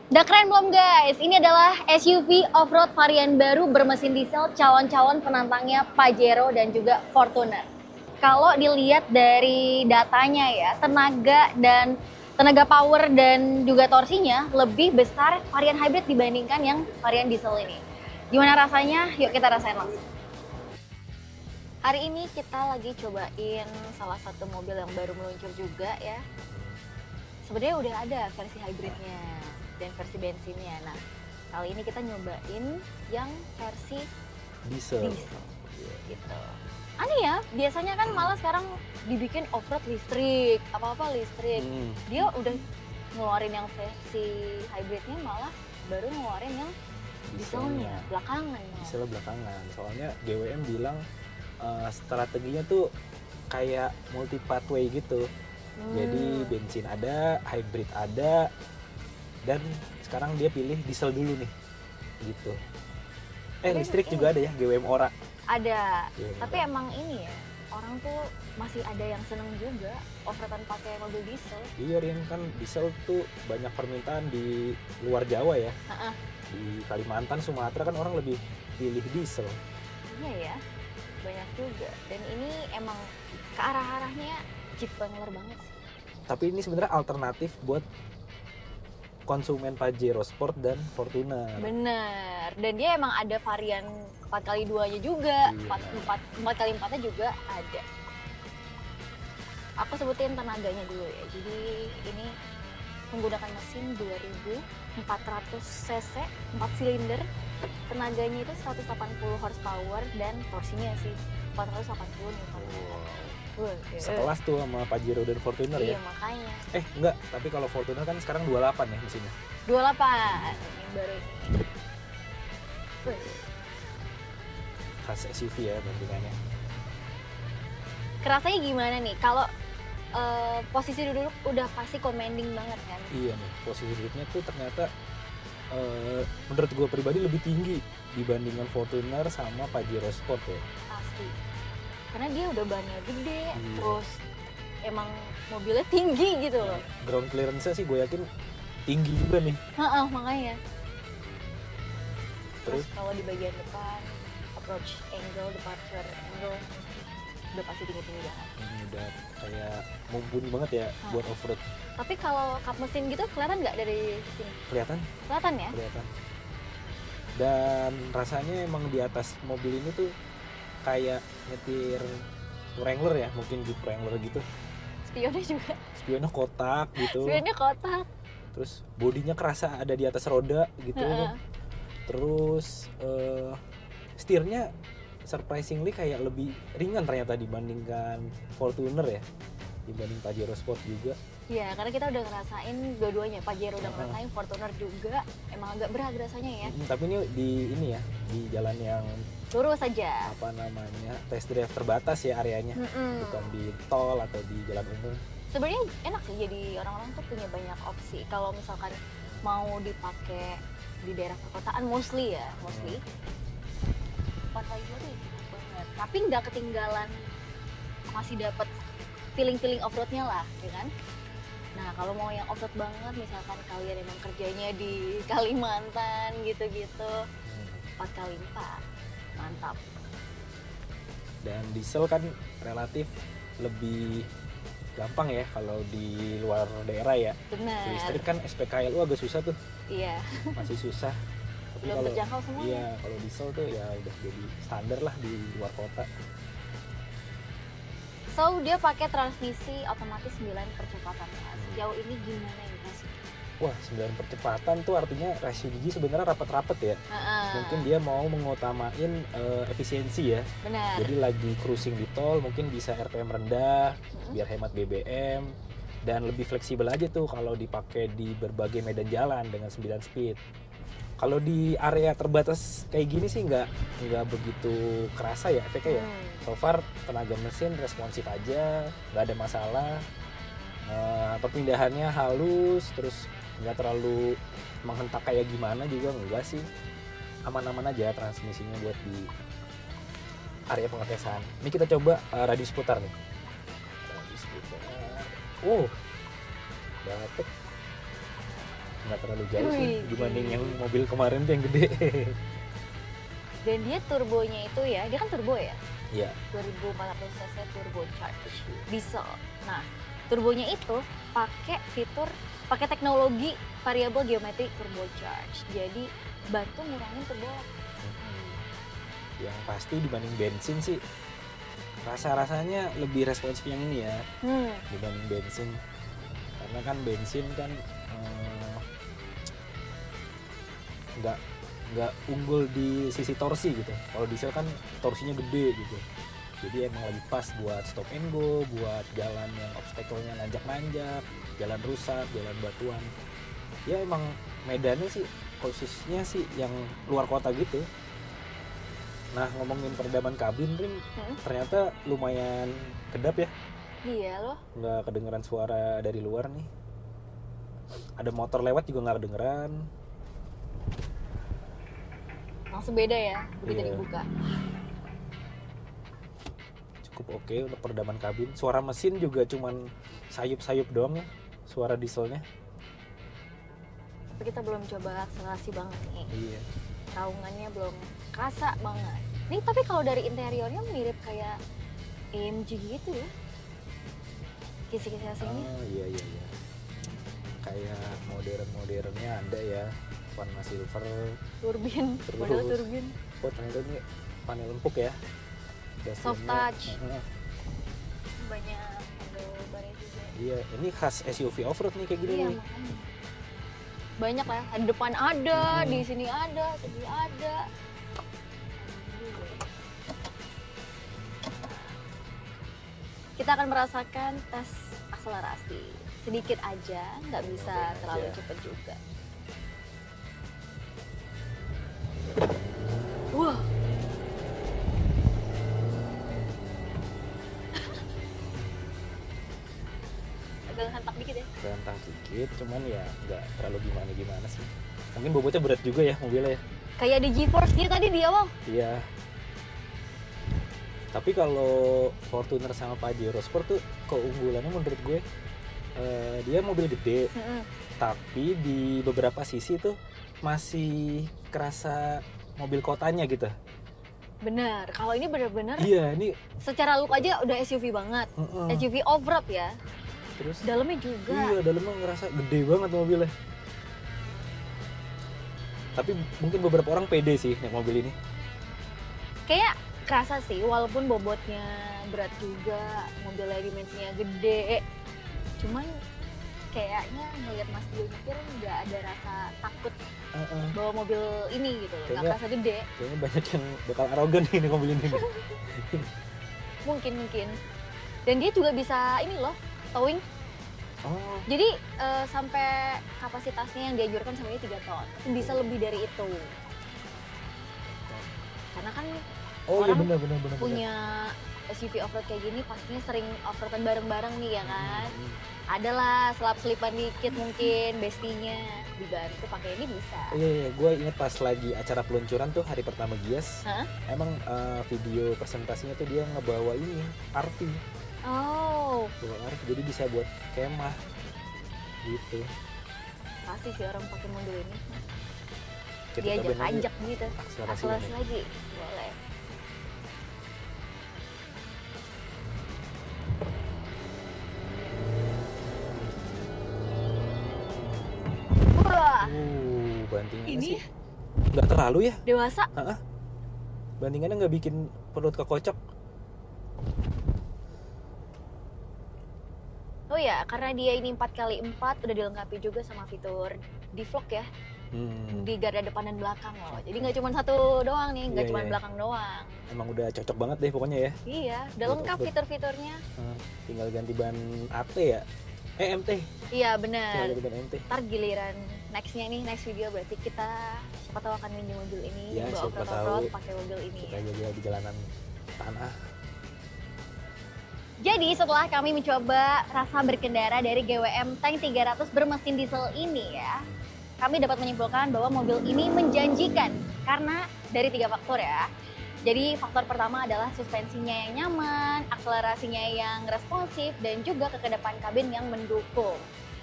Udah keren belum guys? Ini adalah SUV off-road varian baru bermesin diesel calon-calon penantangnya Pajero dan juga Fortuner. Kalau dilihat dari datanya ya, tenaga power dan juga torsinya lebih besar varian hybrid dibandingkan yang varian diesel ini. Gimana rasanya? Yuk kita rasain langsung. Hari ini kita lagi cobain salah satu mobil yang baru meluncur juga ya. Sebenarnya udah ada versi hybridnya dan versi bensinnya. Nah, kali ini kita nyobain yang versi Diesel. gitu. Aneh ya, biasanya kan malah sekarang dibikin off-road listrik, apa-apa listrik. Dia udah ngeluarin yang versi hybridnya, malah baru ngeluarin yang dieselnya belakangan. Dieselnya belakangan, soalnya GWM bilang strateginya tuh kayak multi pathway gitu. Jadi bensin ada, hybrid ada, dan sekarang dia pilih diesel dulu nih, gitu. Listrik juga ada ya, GWM Ora. Ada, tapi emang ini ya, orang tuh masih ada yang seneng juga off-roadan pakai mobil diesel. Iya, Rin, kan diesel tuh banyak permintaan di luar Jawa ya. Di Kalimantan, Sumatera kan orang lebih pilih diesel. Iya ya, banyak juga. Dan ini emang ke arah-arahnya Jeep Wrangler banget sih. Tapi ini sebenarnya alternatif buat konsumen Pajero Sport dan Fortuner. Bener, dan dia emang ada varian 4x2-nya juga, Iya. 4x4-nya juga ada. Aku sebutin tenaganya dulu ya. Jadi ini menggunakan mesin 2400 cc, 4 silinder. Tenaganya itu 180 horsepower dan torsinya sih 480 Nm. Sekelas tuh sama Pajero dan Fortuner ya. Iya, makanya. Enggak, tapi kalau Fortuner kan sekarang 28 ya mesinnya. 28 yang baru ini. Khas SUV ya bandingannya. Kerasanya gimana nih? Kalau posisi duduk udah pasti commanding banget kan? Iya nih, posisi duduknya tuh ternyata menurut gue pribadi lebih tinggi dibandingkan Fortuner sama Pajero Sport ya. Pasti. Karena dia udah bannya gede, terus emang mobilnya tinggi gitu loh. Ground clearance-nya sih gue yakin tinggi juga nih. Makanya. Terus kalau di bagian depan, approach angle, departure angle, udah pasti tinggi-tinggi banget. Ini udah kayak mumpuni banget ya buat off-road. Tapi kalau kap mesin gitu kelihatan nggak dari sini? Kelihatan? Kelihatan ya? Kelihatan. Dan rasanya emang di atas mobil ini tuh kayak nyetir Wrangler ya, mungkin Jeep Wrangler gitu. Spionnya juga. Spionnya kotak gitu. Spionnya kotak. Terus bodinya kerasa ada di atas roda gitu. Terus setirnya surprisingly kayak lebih ringan ternyata dibandingkan Fortuner ya, dibanding Pajero Sport juga. Iya, karena kita udah ngerasain dua-duanya, Pajero udah ngerasain, Fortuner juga emang agak berat rasanya ya. Tapi ini di jalan yang lurus saja. Apa namanya, test drive terbatas ya areanya, bukan di tol atau di jalan umum. Sebenarnya enak sih, jadi orang-orang tuh punya banyak opsi. Kalau misalkan mau dipakai di daerah perkotaan, mostly 4x2 tuh cukup banget. Tapi nggak ketinggalan, masih dapat feeling off-roadnya lah, ya kan? Nah, kalau mau yang off-road banget, misalkan kalian emang kerjanya di Kalimantan gitu-gitu, 4x4, mantap. Dan diesel kan relatif lebih gampang ya kalau di luar daerah ya. Benar. Listrik kan SPKLU agak susah tuh. Iya. Masih susah. Tapi belum terjangkau semua. Iya, kalau diesel tuh ya udah jadi standar lah di luar kota. So, dia pakai transmisi otomatis 9 percepatan. Sejauh ini gimana impresinya? Wah, 9 percepatan tuh artinya rasio gigi sebenarnya rapat-rapat ya. Mungkin dia mau mengutamain efisiensi ya. Benar. Jadi lagi cruising di tol mungkin bisa RPM rendah, biar hemat BBM. Dan lebih fleksibel aja tuh kalau dipakai di berbagai medan jalan dengan 9 speed. Kalau di area terbatas kayak gini sih nggak begitu kerasa ya efeknya ya. So far tenaga mesin responsif aja, nggak ada masalah. Perpindahannya halus, terus nggak terlalu menghentak kayak gimana juga enggak sih. Aman-aman aja transmisinya buat di area pengetesan. Ini kita coba radius putar nih. Radius putar. Dapet nggak terlalu jauh sih Wih, dibanding yang mobil kemarin tuh yang gede. Dan dia turbonya itu ya, dia kan turbo ya? Iya. 2400 cc turbo charge diesel. Nah, turbonya itu pakai teknologi variable geometrik turbo charge. Jadi bantu ngurangin turbo. Yang pasti dibanding bensin sih rasanya lebih responsif yang ini ya dibanding bensin. Karena kan bensin kan nggak unggul di sisi torsi gitu. Kalau diesel kan torsinya gede gitu. Jadi emang lagi pas buat stop and go, buat jalan yang obstacle-nya nanjak-nanjak, jalan rusak, jalan batuan. Ya emang medannya sih khususnya sih yang luar kota gitu. Nah, ngomongin peredaman kabin, Rin, ternyata lumayan kedap ya. Iya loh. Nggak kedengeran suara dari luar nih. Ada motor lewat juga nggak kedengeran. Langsung beda ya, begitu Iya. dibuka. Cukup oke untuk peredaman kabin. Suara mesin juga cuman sayup-sayup doang ya, suara dieselnya. Tapi kita belum coba akselerasi banget nih. Iya. Raungannya belum kerasa banget. Nih tapi kalau dari interiornya mirip kayak AMG gitu ya. Kisi-kisi sini. Oh iya. Kayak modern-modernnya ada ya. Warna silver. Turbin, Terus. model turbin. Oh ternyata ini panel empuk ya. Soft Dashboardnya, touch. Banyak handlebarnya juga. Iya, ini khas SUV off-road nih kayak gini Iya, nih. makanya. Banyak lah, di depan ada, di sini ada, sini ada. Kita akan merasakan tes akselerasi. Sedikit aja, nggak bisa Nyobain terlalu aja. cepet juga. Wah, agak hentak dikit ya. Berantak dikit, cuman ya nggak terlalu gimana-gimana sih. Mungkin bobotnya berat juga ya mobilnya ya. Kayak di GeForce dia tadi di awal. Iya. Tapi kalau Fortuner sama Pajero Sport tuh keunggulannya menurut gue dia mobil gede, tapi di beberapa sisi tuh masih kerasa mobil kotanya gitu. Bener, kalau ini bener-bener Iya, ini secara look aja udah SUV banget. SUV off-road ya. terus Dalamnya juga. iya dalamnya ngerasa gede banget mobilnya. Tapi mungkin beberapa orang pede sih naik mobil ini. Kayak kerasa sih, walaupun bobotnya berat juga, mobilnya dimensinya gede. Cuman kayaknya ngeliat Mas Dio nyetir nggak ada rasa takut bawa mobil ini gitu loh, nggak Kayaknya- kerasa gede. Kayaknya banyak yang bakal arogan nih naik mobil ini. nih. Mungkin. Dan dia juga bisa ini loh, towing. Oh, Jadi sampai kapasitasnya yang dianjurkan sampai 3 ton. Tapi bisa lebih dari itu. Karena kan oh iya Orang benar. punya SUV off-road kayak gini pastinya sering off-roadan bareng-bareng nih ya kan. Adalah selap-selipan dikit mungkin bestinya dibantu pakai ini bisa. Iya, gue inget pas lagi acara peluncuran tuh hari pertama Gias. Hah? Emang video presentasinya tuh dia ngebawa ini RV, Oh, bawa RV jadi bisa buat kemah gitu. pasti sih orang pakai mobil ini. Kita Diajak cobain aja ajak gitu. akselerasi Akselerasi ini. lagi. Boleh. Wah, Bantingannya Ini sih nggak terlalu ya. dewasa. Bantingannya nggak bikin perut kekocok. Oh ya, karena dia ini 4x4 udah dilengkapi juga sama fitur D-Vlog ya. Di garda depan dan belakang loh. Jadi nggak cuma satu doang nih, nggak Iya, cuma iya. belakang doang. Emang udah cocok banget deh pokoknya ya. Iya, udah Buat lengkap off-road. fitur-fiturnya. Tinggal ganti ban AT ya. MT. Iya Tinggal benar. ganti ban MT. Ntar giliran nextnya nih, next video berarti kita siapa tahu akan minjem mobil ini, Ya, bawa siapa off-road tahu. pakai mobil ini. Supaya jadi di jalanan tanah. Jadi setelah kami mencoba rasa berkendara dari GWM Tank 300 bermesin diesel ini ya, kami dapat menyimpulkan bahwa mobil ini menjanjikan karena dari 3 faktor ya. Jadi faktor pertama adalah suspensinya yang nyaman, akselerasinya yang responsif, dan juga kekedapan kabin yang mendukung.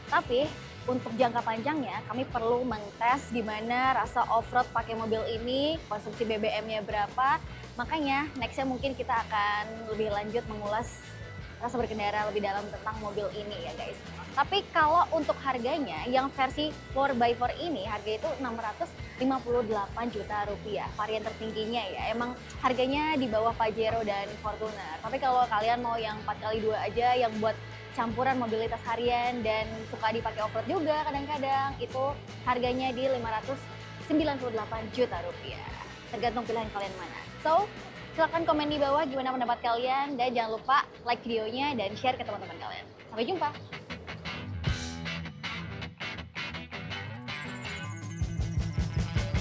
Tapi untuk jangka panjangnya kami perlu mengtes gimana rasa off-road pakai mobil ini, konsumsi BBM-nya berapa. Makanya nextnya mungkin kita akan lebih lanjut mengulas rasa berkendara lebih dalam tentang mobil ini ya guys. Tapi kalau untuk harganya yang versi 4x4 ini harga itu 658 juta rupiah. Varian tertingginya ya. Emang harganya di bawah Pajero dan Fortuner. Tapi kalau kalian mau yang 4x2 aja yang buat campuran mobilitas harian dan suka dipakai off-road juga kadang-kadang, itu harganya di 598 juta rupiah. Tergantung pilihan kalian mana. So, silahkan komen di bawah gimana pendapat kalian dan jangan lupa like videonya dan share ke teman-teman kalian. Sampai jumpa!